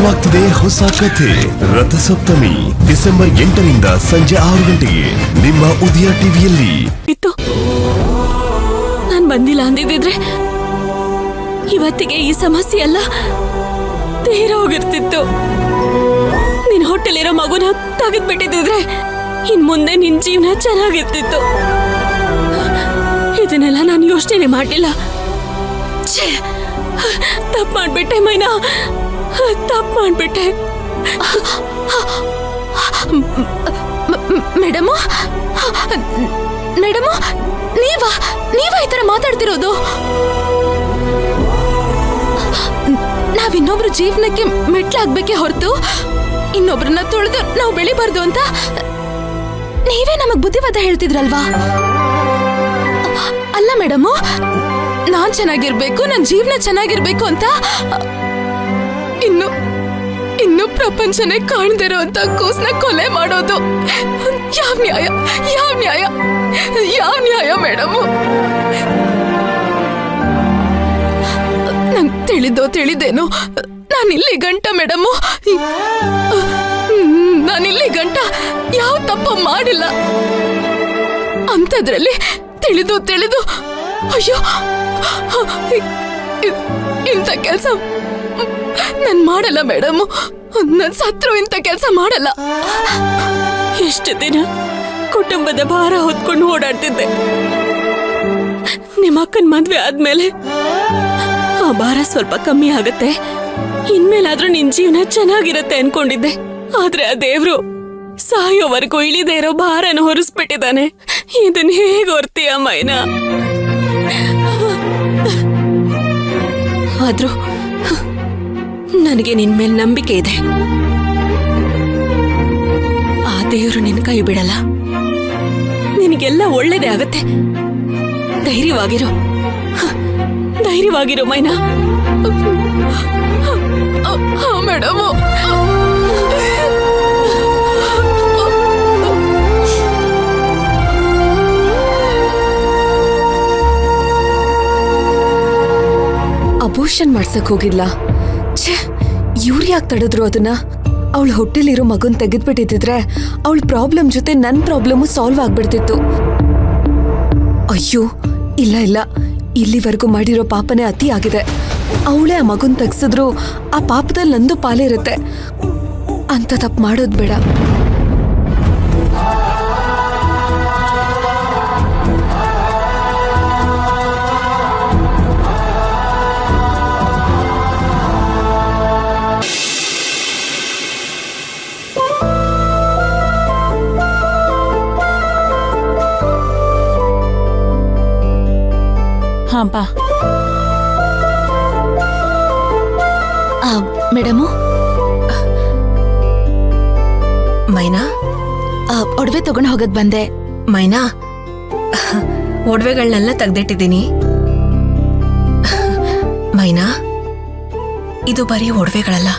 ಶುರುವಾಗ್ತಿದೆ ಹೊಸ ಕಥೆ ರಥಸಪ್ತಮಿ ಡಿಸೆಂಬರ್ 8ರಿಂದ ಸಂಜೆ 6 ಗಂಟೆಗೆ ನಿಮ್ಮ ಉದಯ ಟಿವಿಯಲ್ಲಿ. ನಾನ್ ಬಂದಿಲ್ಲ ಅಂದಿದ್ರೆ ಇವತ್ತಿಗೆ ಈ ಸಮಸ್ಯೆ ಎಲ್ಲ ತೀರ ಹೋಗಿರ್ತಿತ್ತು. ನಿನ್ ಹೊಟ್ಟೆಲಿರೋ ಮಗುನ ತೆಗೆದ್ಬಿಟ್ಟಿದ್ರೆ ಇನ್ ಮುಂದೆ ನಿನ್ ಜೀವನ ಚೆನ್ನಾಗಿರ್ತಿತ್ತು. ಇದನ್ನೆಲ್ಲ ನಾನು ಯೋಚನೆ ಮಾಡಿಲ್ಲ. ತಪ್ಪು ಮಾಡ್ಬಿಟ್ಟೆ ಮೈನಾ, ತಪ್ಪು ಮಾಡ್ಬಿಟ್ಟೆ. ಮೇಡಮ್ ಮೇಡಮ್, ನೀವಾ ಈ ತರ ಮಾತಾಡ್ತಿರೋದು? ನಾವಿನ್ನೊಬ್ರು ಜೀವನಕ್ಕೆ ಮೆಟ್ಲಾಗ್ಬೇಕೆ ಹೊರತು ಇನ್ನೊಬ್ರನ್ನ ತುಳಿದು ನಾವು ಬೆಳಿಬಾರ್ದು ಅಂತ ನೀವೇ ನಮಗ್ ಬುದ್ಧಿವಾದ ಹೇಳ್ತಿದ್ರಲ್ವಾ? ಅಲ್ಲ ಮೇಡಮ್, ನಾನ್ ಚೆನ್ನಾಗಿರ್ಬೇಕು, ನನ್ ಜೀವನ ಚೆನ್ನಾಗಿರ್ಬೇಕು ಅಂತ ಇನ್ನು ಪ್ರಪಂಚನೇ ಕಾಣ್ದಿರೋ ಅಂತ ಕೂಸ್ನ ಕೊಲೆ ಮಾಡೋದು ಯಾವ ನ್ಯಾಯ? ಯಾವ ನ್ಯಾಯ? ಯಾವ ನ್ಯಾಯ ಮೇಡಮ್? ನಂಗೆ ತಿಳಿದೇನೋ ನಾನಿಲ್ಲಿ ಗಂಟ ಮೇಡಮ್, ನಾನಿಲ್ಲಿ ಗಂಟ ಯಾವ ತಪ್ಪು ಮಾಡಿಲ್ಲ. ಅಂಥದ್ರಲ್ಲಿ ತಿಳಿದು ಅಯ್ಯೋ ಇಂಥ ಕೆಲಸ ನಾನು ಮಾಡಲ್ಲ ಮೇಡಮ್. ನನ್ ಸತ್ರು ಇಂಥ ಕೆಲಸ ಮಾಡಲ್ಲ. ಎಷ್ಟು ದಿನ ಕುಟುಂಬದ ಭಾರ ಹೊತ್ಕೊಂಡು ಓಡಾಡ್ತಿದ್ದೆ. ನಿಮ್ಮ ಅಕ್ಕನ ಮದ್ವೆ ಆದ್ಮೇಲೆ ಆ ಭಾರ ಸ್ವಲ್ಪ ಕಮ್ಮಿ ಆಗತ್ತೆ, ಇನ್ಮೇಲಾದ್ರೂ ನಿನ್ ಜೀವನ ಚೆನ್ನಾಗಿರತ್ತೆ ಅನ್ಕೊಂಡಿದ್ದೆ. ಆದ್ರೆ ಆ ದೇವ್ರು ಸಾಯೋವರೆಗೂ ಇಳಿದೇ ಇರೋ ಭಾರನ ಹೊರಿಸ್ಬಿಟ್ಟಿದ್ದಾನೆ. ಇದನ್ ಹೇಗೆ ಹೊರ್ತೀಯ ಮೈನಾ? ಆದ್ರೂ ನನಗೆ ನಿನ್ ಮೇಲೆ ನಂಬಿಕೆ ಇದೆ. ಆ ದೇವರು ನಿನ್ ಕೈ ಬಿಡಲ್ಲ. ನಿನಗೆಲ್ಲ ಒಳ್ಳೇದೇ ಆಗತ್ತೆ. ಧೈರ್ಯವಾಗಿರೋ ಮೈನಾ. ಮೇಡಮ್, ಅಬೋಷನ್ ಮಾಡ್ಸಕ್ ಹೋಗಿಲ್ಲ. ಇವ್ರು ಯಾಕೆ ತಡೆದ್ರು ಅದನ್ನ? ಅವಳ ಹೊಟ್ಟೆಲಿರೋ ಮಗುನ್ ತೆಗೆದ್ಬಿಟ್ಟಿದ್ರೆ ಅವಳ ಪ್ರಾಬ್ಲಮ್ ಜೊತೆ ನನ್ ಪ್ರಾಬ್ಲಮ್ ಸಾಲ್ವ್ ಆಗ್ಬಿಡ್ತಿತ್ತು. ಅಯ್ಯೋ ಇಲ್ಲ, ಇಲ್ಲಿವರೆಗೂ ಮಾಡಿರೋ ಪಾಪನೇ ಅತಿ ಆಗಿದೆ. ಅವಳೇ ಆ ಮಗುನ್ ತೆಗ್ಸಿದ್ರು ಆ ಪಾಪದಲ್ಲಿ ನಂದು ಪಾಲೇ ಇರುತ್ತೆ. ಅಂತ ತಪ್ಪು ಮಾಡೋದ್ ಬೇಡ. ಮೇಡಮು, ಮೈನಾ, ಒಡವೆ ತಗೊಂಡು ಹೋಗದ್ ಬಂದೆ. ಮೈನಾ, ಒಡವೆಗಳನ್ನೆಲ್ಲ ತೆಗ್ದಿಟ್ಟಿದ್ದೀನಿ. ಮೈನಾ, ಇದು ಬರೀ ಒಡವೆಗಳಲ್ಲ,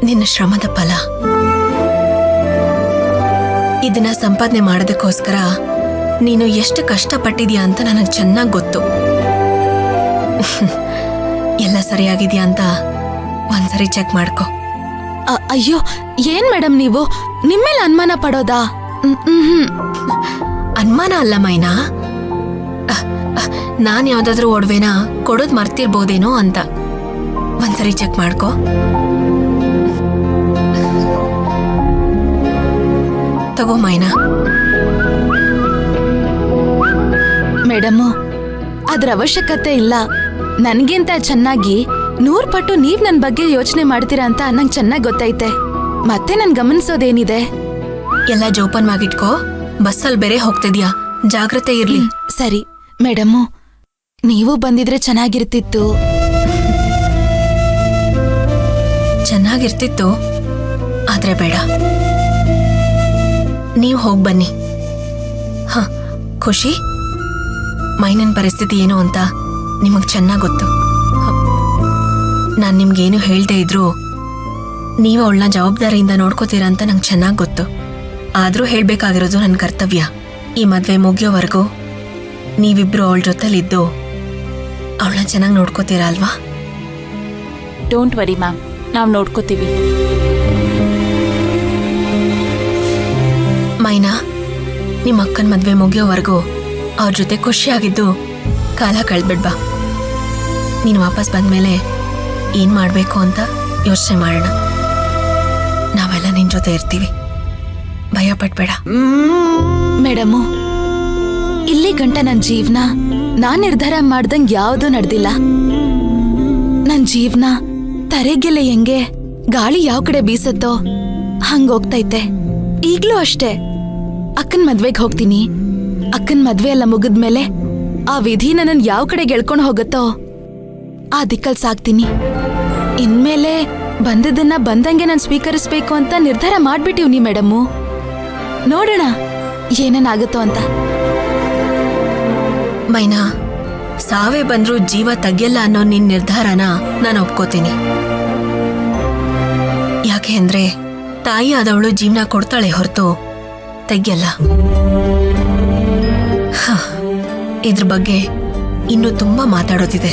ನಿನ್ನ ಶ್ರಮದ ಫಲ. ಇದನ್ನ ಸಂಪಾದನೆ ಮಾಡೋದಕ್ಕೋಸ್ಕರ ನೀನು ಎಷ್ಟು ಕಷ್ಟಪಟ್ಟಿದ್ಯಾ ಅಂತ ನನಗೆ ಚೆನ್ನಾಗಿ ಗೊತ್ತು. ಎಲ್ಲ ಸರಿಯಾಗಿದ್ಯಾ ಅಂತ ಒಂದ್ಸರಿ ಚೆಕ್ ಮಾಡ್ಕೊ. ಅಯ್ಯೋ, ಏನ್ ಮೇಡಮ್ ನೀವು ನಿಮ್ಮೇಲೆ ಅನುಮಾನ ಪಡೋದಾ? ಅನುಮಾನ ಅಲ್ಲ ಮೈನಾ, ನಾನ್ ಯಾವ್ದಾದ್ರೂ ಒಡವೆನ ಕೊಡೋದ್ ಮರ್ತಿರ್ಬೋದೇನೋ ಅಂತ ಒಂದ್ಸರಿ ಚೆಕ್ ಮಾಡ್ಕೊ. ತಗೋ ಮೈನಾ. ಮೇಡಮು, ಅದ್ರ ಅವಶ್ಯಕತೆ ಇಲ್ಲ. ನನ್ಗಿಂತ ಚೆನ್ನಾಗಿ 100 ಪಟ್ಟು ನೀವ್ ನನ್ ಬಗ್ಗೆ ಯೋಚನೆ ಮಾಡ್ತೀರಾ ಅಂತ ನಂಗೆ ಚೆನ್ನಾಗಿ ಗೊತ್ತೈತೆ. ಮತ್ತೆ ನನ್ ಗಮನಿಸೋದೇನಿದೆ? ಎಲ್ಲ ಜೋಪಾನವಾಗಿಟ್ಕೋ. ಬಸ್ಸಲ್ಲಿ ಬೇರೆ ಹೋಗ್ತಿದ್ಯಾ, ಜಾಗ್ರತೆ ಇರ್ಲಿ. ಸರಿ ಮೇಡಮು, ನೀವು ಬಂದಿದ್ರೆ ಚೆನ್ನಾಗಿರ್ತಿತ್ತು. ಚೆನ್ನಾಗಿರ್ತಿತ್ತು, ಆದ್ರೆ ಬೇಡ. ನೀವು ಹೋಗ್ ಬನ್ನಿ. ಖುಷಿ, ಮೈನನ್ ಪರಿಸ್ಥಿತಿ ಏನು ಅಂತ ನಿಮಗ್ ಚೆನ್ನಾಗ್ ಗೊತ್ತು. ನಾನ್ ನಿಮ್ಗೇನು ಹೇಳ್ದೇ ಇದ್ರು ನೀವು ಅವಳನ್ನ ಜವಾಬ್ದಾರಿಯಿಂದ ನೋಡ್ಕೋತೀರಾ ಅಂತ ನಂಗೆ ಚೆನ್ನಾಗ್ ಗೊತ್ತು. ಆದ್ರೂ ಹೇಳ್ಬೇಕಾಗಿರೋದು ನನ್ನ ಕರ್ತವ್ಯ. ಈ ಮದ್ವೆ ಮುಗಿಯೋವರೆಗೂ ನೀವಿಬ್ರು ಅವಳ ಜೊತೆಲಿದ್ದು ಅವಳನ್ನ ಚೆನ್ನಾಗಿ ನೋಡ್ಕೋತೀರಾ ಅಲ್ವಾ? ಡೋಂಟ್ ವರಿ ಮ್ಯಾಮ್, ನಾವು ನೋಡ್ಕೋತೀವಿ. ಮೈನಾ, ನಿಮ್ಮ ಅಕ್ಕನ ಮದ್ವೆ ಮುಗಿಯೋವರೆಗೂ ಅವ್ರ ಜೊತೆ ಖುಷಿಯಾಗಿದ್ದು ಕಾಲ ಕಳೆದ್ಬಿಡ್ಬಾ. ನೀನು ವಾಪಸ್ ಬಂದ್ಮೇಲೆ ಏನ್ ಮಾಡ್ಬೇಕು ಅಂತ ಯೋಚನೆ ಮಾಡೋಣ. ನಾವೆಲ್ಲ ನಿನ್ ಜೊತೆ ಇರ್ತೀವಿ, ಭಯ ಪಡ್ಬೇಡ. ಮೇಡಮು, ಇಲ್ಲಿ ಗಂಟ ನನ್ನ ಜೀವನ ನಾನ್ ನಿರ್ಧಾರ ಮಾಡ್ದಂಗ್ ಯಾವ್ದೂ ನಡೆದಿಲ್ಲ. ನನ್ ಜೀವನ ತರೆಗೆಲೆ ಹೆಂಗೆ ಗಾಳಿ ಯಾವ ಕಡೆ ಬೀಸತ್ತೋ ಹಂಗೋಗ್ತೈತೆ. ಈಗ್ಲೂ ಅಷ್ಟೇ, ಅಕ್ಕನ್ ಮದ್ವೆಗ್ ಹೋಗ್ತೀನಿ. ಅಕ್ಕನ್ ಮದ್ವೆ ಎಲ್ಲ ಮುಗಿದ್ಮೇಲೆ ಆ ವಿಧಿ ನನ್ನನ್ ಯಾವ ಕಡೆ ಗೆಳ್ಕೊಂಡು ಹೋಗತ್ತೋ ಆ ದಿಕ್ಕಲ್ ಸಾಕ್ತೀನಿ. ಇನ್ಮೇಲೆ ಬಂದದನ್ನ ಬಂದಂಗೆ ನಾನು ಸ್ವೀಕರಿಸ್ಬೇಕು ಅಂತ ನಿರ್ಧಾರ ಮಾಡ್ಬಿಟ್ಟಿವ್ನಿ ಮೇಡಮ್ಮು. ನೋಡೋಣ ಏನೇನಾಗುತ್ತೋ ಅಂತ. ಮೈನಾ, ಸಾವೇ ಬಂದ್ರೂ ಜೀವ ತೆಗಿಯಲ್ಲ ಅನ್ನೋ ನಿನ್ ನಿರ್ಧಾರನ ನಾನು ಒಪ್ಕೋತೀನಿ. ಯಾಕೆ ಅಂದ್ರೆ ತಾಯಿ ಆದವಳು ಜೀವನ ಕೊಡ್ತಾಳೆ ಹೊರತು ತೆಗಿಯಲ್ಲ. ಇದ್ರ ಬಗ್ಗೆ ಇನ್ನೂ ತುಂಬಾ ಮಾತಾಡೋದಿದೆ.